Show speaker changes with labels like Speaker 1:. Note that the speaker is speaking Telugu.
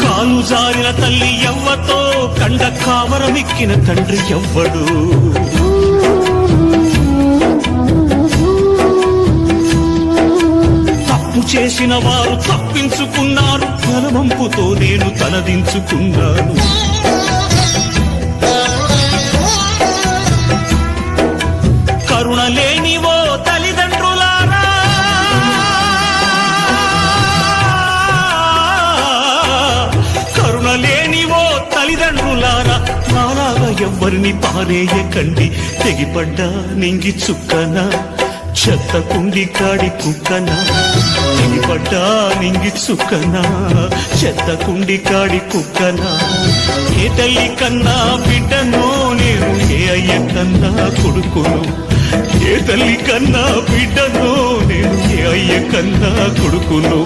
Speaker 1: కాలు జారిన తల్లి ఎవ్వతో కండ కావరమిక్కిన తండ్రి ఎవ్వడు. తప్పు చేసిన వారు తప్పించుకున్నారు, బలవంపుతో నేను తలదించుకున్నాను. కరుణ లేనివో తల్లిదండ్రులారా, కరుణ లేనివో తల్లిదండ్రులారా, నాలాగా ఎవ్వరిని పారేయకండి. తెగిపడ్డా నింగి చుక్కన, చెత్త కుండి కాడి కుక్కన. తెగిపడ్డా నింగి చుక్కన, చెత్త కుండి కాడి కుక్కన. ఏ తల్లి కన్నా బిడ్డను నేను, ఏ అయ్య కన్నా కొడుకును. ఏ తల్లి కన్నా బిడ్డను నేను, ఏ అయ్య కన్నా కొడుకును.